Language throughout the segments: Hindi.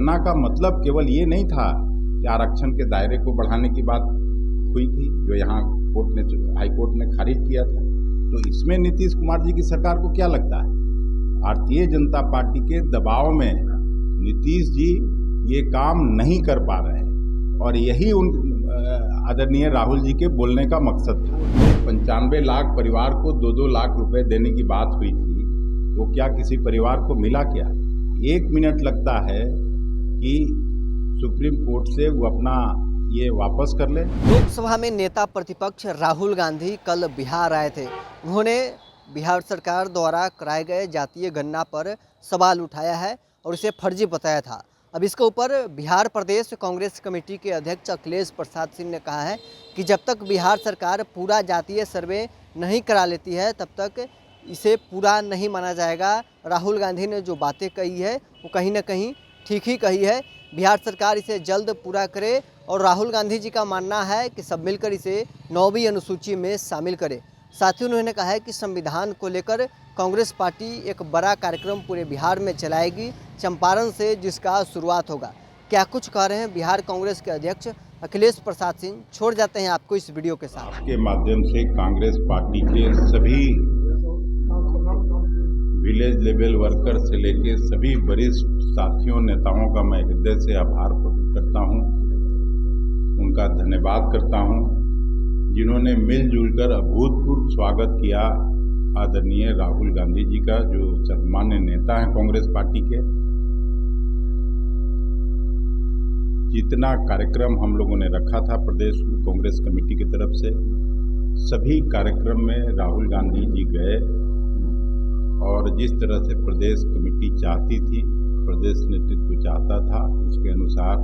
करना का मतलब केवल ये नहीं था कि आरक्षण के दायरे को बढ़ाने की बात हुई थी, जो यहाँ हाई कोर्ट ने खारिज किया था। तो इसमें नीतीश कुमार जी की सरकार को क्या लगता है? भारतीय जनता पार्टी के दबाव में नीतीश जी ये काम नहीं कर पा रहे हैं और यही उन आदरणीय राहुल जी के बोलने का मकसद था। 95 लाख परिवार को 2-2 लाख रुपए देने की बात हुई थी, तो क्या किसी परिवार को मिला क्या? 1 मिनट लगता है कि सुप्रीम कोर्ट से वो अपना ये वापस कर ले। लोकसभा में नेता प्रतिपक्ष राहुल गांधी कल बिहार आए थे। उन्होंने बिहार सरकार द्वारा कराए गए जातीय गणना पर सवाल उठाया है और इसे फर्जी बताया था। अब इसके ऊपर बिहार प्रदेश कांग्रेस कमेटी के अध्यक्ष अखिलेश प्रसाद सिंह ने कहा है कि जब तक बिहार सरकार पूरा जातीय सर्वे नहीं करा लेती है तब तक इसे पूरा नहीं माना जाएगा। राहुल गांधी ने जो बातें कही है वो कहीं ना कहीं ठीक ही कही है। बिहार सरकार इसे जल्द पूरा करे और राहुल गांधी जी का मानना है कि सब मिलकर इसे 9वीं अनुसूची में शामिल करे। साथ ही उन्होंने कहा है कि संविधान को लेकर कांग्रेस पार्टी एक बड़ा कार्यक्रम पूरे बिहार में चलाएगी, चंपारण से जिसका शुरुआत होगा। क्या कुछ कह रहे हैं बिहार कांग्रेस के अध्यक्ष अखिलेश प्रसाद सिंह, छोड़ जाते हैं आपको इस वीडियो के साथ। के माध्यम से कांग्रेस पार्टी के सभी विलेज लेवल वर्कर से लेके सभी वरिष्ठ साथियों नेताओं का मैं हृदय से आभार प्रकट करता हूं, उनका धन्यवाद करता हूं, जिन्होंने मिलजुल कर अभूतपूर्व स्वागत किया आदरणीय राहुल गांधी जी का, जो सम्मान्य नेता हैं कांग्रेस पार्टी के। जितना कार्यक्रम हम लोगों ने रखा था प्रदेश कांग्रेस कमेटी की तरफ से, सभी कार्यक्रम में राहुल गांधी जी गए और जिस तरह से प्रदेश कमेटी चाहती थी, प्रदेश नेतृत्व चाहता था, उसके अनुसार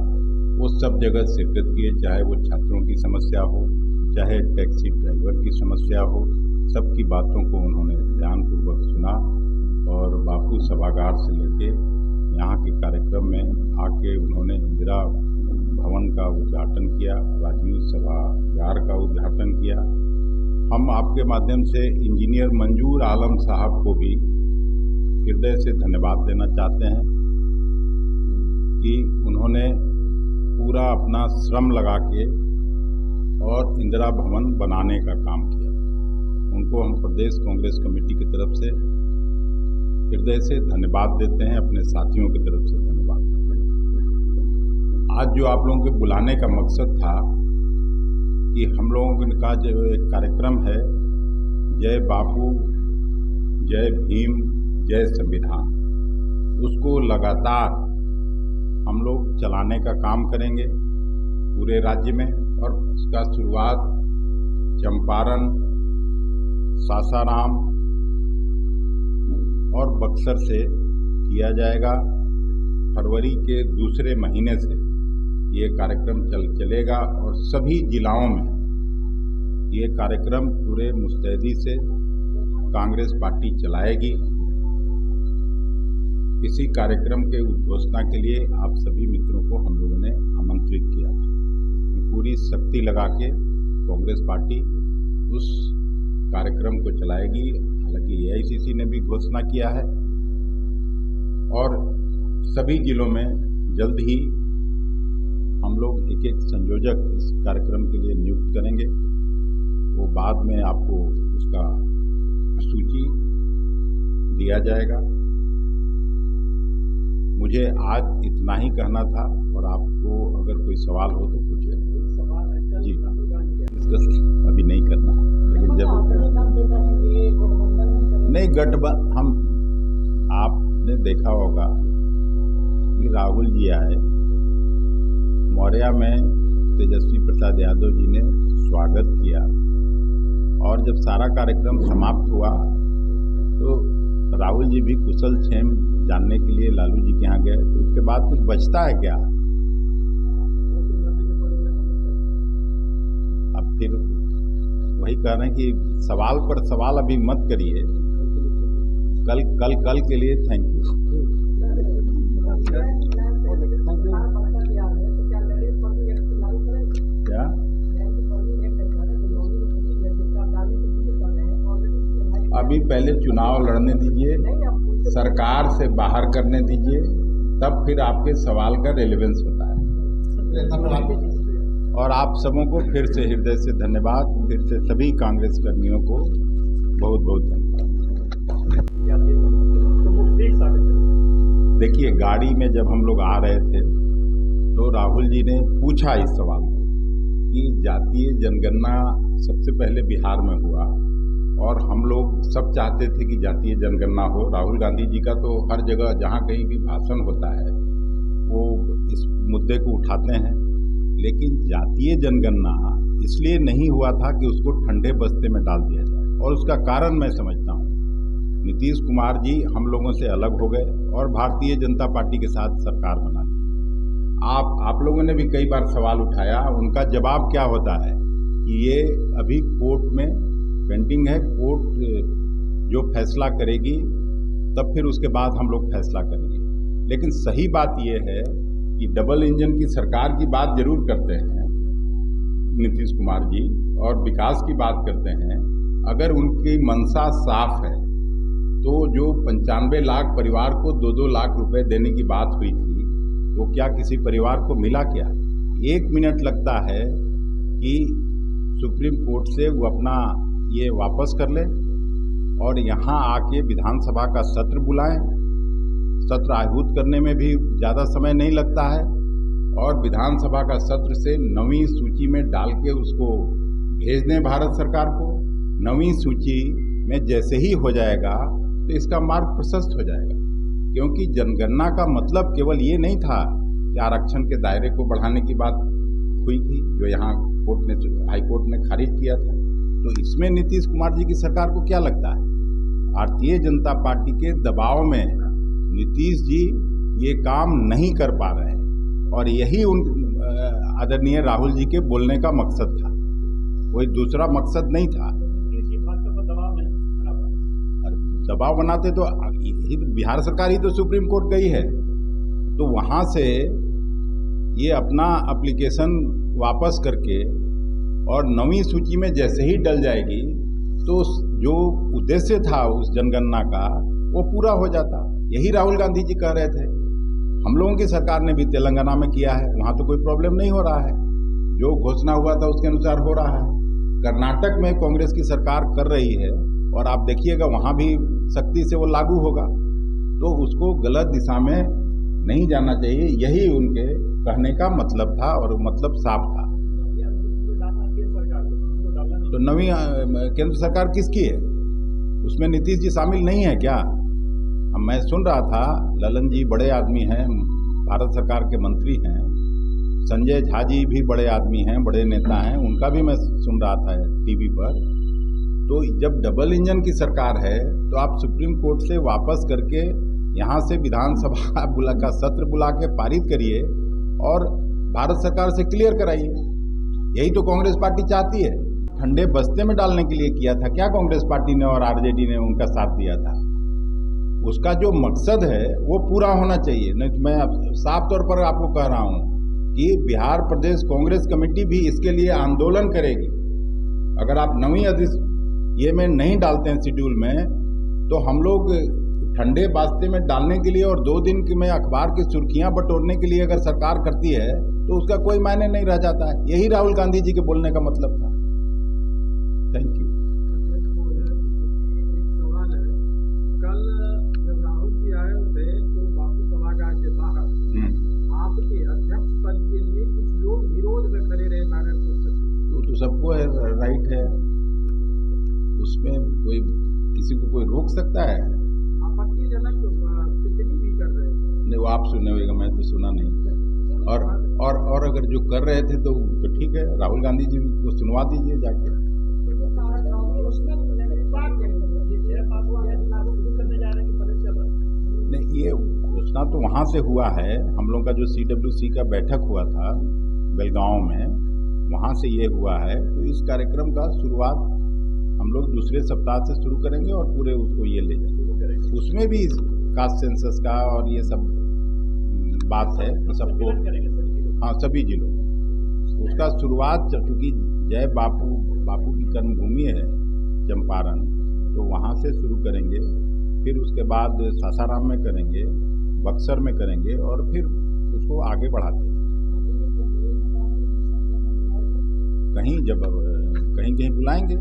वो सब जगह शिरकत किए। चाहे वो छात्रों की समस्या हो, चाहे टैक्सी ड्राइवर की समस्या हो, सबकी बातों को उन्होंने ध्यानपूर्वक सुना और बापू सभागार से लेके यहाँ के कार्यक्रम में आके उन्होंने इंदिरा भवन का उद्घाटन किया, राजीव सभागार का उद्घाटन किया। हम आपके माध्यम से इंजीनियर मंजूर आलम साहब को भी हृदय से धन्यवाद देना चाहते हैं कि उन्होंने पूरा अपना श्रम लगा के और इंदिरा भवन बनाने का काम किया। उनको हम प्रदेश कांग्रेस कमेटी की तरफ से हृदय से धन्यवाद देते हैं, अपने साथियों की तरफ से धन्यवाद देते हैं। आज जो आप लोगों के बुलाने का मकसद था कि हम लोगों का जो एक कार्यक्रम है, जय बापू, जय भीम, जय संविधान, उसको लगातार हम लोग चलाने का काम करेंगे पूरे राज्य में। और उसका शुरुआत चंपारण, सासाराम और बक्सर से किया जाएगा। फरवरी के दूसरे महीने से ये कार्यक्रम चलेगा और सभी जिलाओं में ये कार्यक्रम पूरे मुस्तैदी से कांग्रेस पार्टी चलाएगी। इसी कार्यक्रम के उद्घोषणा के लिए आप सभी मित्रों को हम लोगों ने आमंत्रित किया था। पूरी शक्ति लगा के कांग्रेस पार्टी उस कार्यक्रम को चलाएगी। हालांकि AICC ने भी घोषणा किया है और सभी जिलों में जल्द ही हम लोग एक संयोजक इस कार्यक्रम के लिए नियुक्त करेंगे। वो बाद में आपको उसका सूची दिया जाएगा। मुझे आज इतना ही कहना था और आपको अगर कोई सवाल हो तो पूछिए। जी, अभी नहीं करना है, लेकिन जब नहीं गठबंधन, हम आपने देखा होगा कि राहुल जी आए, मौर्या में तेजस्वी प्रसाद यादव जी ने स्वागत किया और जब सारा कार्यक्रम समाप्त हुआ तो राहुल जी भी कुशल क्षेम जानने के लिए लालू जी के यहाँ गए। तो उसके बाद कुछ बचता है क्या? अब फिर वही कह रहे हैं कि सवाल पर सवाल अभी मत करिए। कल के लिए थैंक यू। क्या अभी पहले चुनाव लड़ने दीजिए, सरकार से बाहर करने दीजिए, तब फिर आपके सवाल का रेलेवेंस होता है। और आप सबों को फिर से हृदय से धन्यवाद, फिर से सभी कांग्रेस कर्मियों को बहुत बहुत धन्यवाद। देखिए, गाड़ी में जब हम लोग आ रहे थे तो राहुल जी ने पूछा इस सवाल कि जातीय जनगणना सबसे पहले बिहार में हुआ और हम लोग सब चाहते थे कि जातीय जनगणना हो। राहुल गांधी जी का तो हर जगह जहाँ कहीं भी भाषण होता है वो इस मुद्दे को उठाते हैं, लेकिन जातीय जनगणना इसलिए नहीं हुआ था कि उसको ठंडे बस्ते में डाल दिया जाए। और उसका कारण मैं समझता हूँ, नीतीश कुमार जी हम लोगों से अलग हो गए और भारतीय जनता पार्टी के साथ सरकार बना ली। आप लोगों ने भी कई बार सवाल उठाया, उनका जवाब क्या होता है कि ये अभी कोर्ट में पेंडिंग है, कोर्ट जो फैसला करेगी तब फिर उसके बाद हम लोग फैसला करेंगे। लेकिन सही बात ये है कि डबल इंजन की सरकार की बात जरूर करते हैं नीतीश कुमार जी और विकास की बात करते हैं। अगर उनकी मंशा साफ है तो जो 95 लाख परिवार को 2-2 लाख रुपए देने की बात हुई थी, तो क्या किसी परिवार को मिला क्या? 1 मिनट लगता है कि सुप्रीम कोर्ट से वो अपना ये वापस कर ले और यहाँ आके विधानसभा का सत्र बुलाएं। सत्र आहूत करने में भी ज़्यादा समय नहीं लगता है और विधानसभा का सत्र से 9वीं सूची में डाल के उसको भेज दें भारत सरकार को। 9वीं सूची में जैसे ही हो जाएगा तो इसका मार्ग प्रशस्त हो जाएगा, क्योंकि जनगणना का मतलब केवल ये नहीं था कि आरक्षण के दायरे को बढ़ाने की बात हुई थी जो यहाँ हाई कोर्ट ने खारिज किया था। तो इसमें नीतीश कुमार जी की सरकार को क्या लगता है? भारतीय जनता पार्टी के दबाव में नीतीश जी ये काम नहीं कर पा रहे हैं और यही उन आदरणीय राहुल जी के बोलने का मकसद था, कोई दूसरा मकसद नहीं था। दबाव बनाते तो बिहार सरकार ही तो सुप्रीम कोर्ट गई है, तो वहाँ से ये अपना एप्लीकेशन वापस करके और 9वीं सूची में जैसे ही डल जाएगी तो जो उद्देश्य था उस जनगणना का वो पूरा हो जाता। यही राहुल गांधी जी कह रहे थे। हम लोगों की सरकार ने भी तेलंगाना में किया है, वहाँ तो कोई प्रॉब्लम नहीं हो रहा है, जो घोषणा हुआ था उसके अनुसार हो रहा है। कर्नाटक में कांग्रेस की सरकार कर रही है और आप देखिएगा वहाँ भी सख्ती से वो लागू होगा, तो उसको गलत दिशा में नहीं जाना चाहिए। यही उनके कहने का मतलब था और मतलब साफ था। तो नवी केंद्र सरकार किसकी है? उसमें नीतीश जी शामिल नहीं है क्या? मैं सुन रहा था ललन जी बड़े आदमी हैं, भारत सरकार के मंत्री हैं, संजय झा जी भी बड़े आदमी हैं, बड़े नेता हैं, उनका भी मैं सुन रहा था टीवी पर। तो जब डबल इंजन की सरकार है तो आप सुप्रीम कोर्ट से वापस करके यहाँ से विधानसभा का सत्र बुला के पारित करिए और भारत सरकार से क्लियर कराइए। यही तो कांग्रेस पार्टी चाहती है। ठंडे बस्ते में डालने के लिए किया था क्या कांग्रेस पार्टी ने और आरजेडी ने उनका साथ दिया था? उसका जो मकसद है वो पूरा होना चाहिए। नहीं तो मैं साफ तौर पर आपको कह रहा हूँ कि बिहार प्रदेश कांग्रेस कमेटी भी इसके लिए आंदोलन करेगी। अगर आप 9वीं ये में नहीं डालते हैं शेड्यूल में, तो हम लोग ठंडे बास्ते में डालने के लिए और 2 दिन में अखबार की सुर्खियां बटोरने के लिए अगर सरकार करती है तो उसका कोई मायने नहीं रह जाता है। यही राहुल गांधी जी के बोलने का मतलब था। Thank you. एक सवाल है, कल जब राहुल जी आए थे तो बापू सभागार के बाहर आपके अध्यक्ष पद के लिए कुछ लोग विरोध में खड़े रहे, बैनर तो सबको राइट है, उसमें कोई किसी को कोई रोक सकता है? आपत्तिजनक टिप्पणी भी कर रहे थे। नहीं, वो आप सुने होगा, मैं तो सुना नहीं। और अगर जो कर रहे थे तो ठीक है, राहुल गांधी जी को सुनवा दीजिए जाके। नहीं, ये घोषणा तो वहाँ से हुआ है। हम लोग का जो CWC का बैठक हुआ था बेलगांव में, वहाँ से ये हुआ है। तो इस कार्यक्रम का शुरुआत हम लोग दूसरे सप्ताह से शुरू करेंगे और पूरे उसको ये ले जाएंगे। उसमें भी कास्ट सेंसस का और ये सब बात है कि सबको, हाँ सभी जिलों में उसका शुरुआत, चूँकि जय बापू की कर्मभूमि है चंपारण, तो वहाँ से शुरू करेंगे। फिर उसके बाद सासाराम में करेंगे, बक्सर में करेंगे और फिर उसको आगे बढ़ाते हैं। कहीं कहीं बुलाएंगे।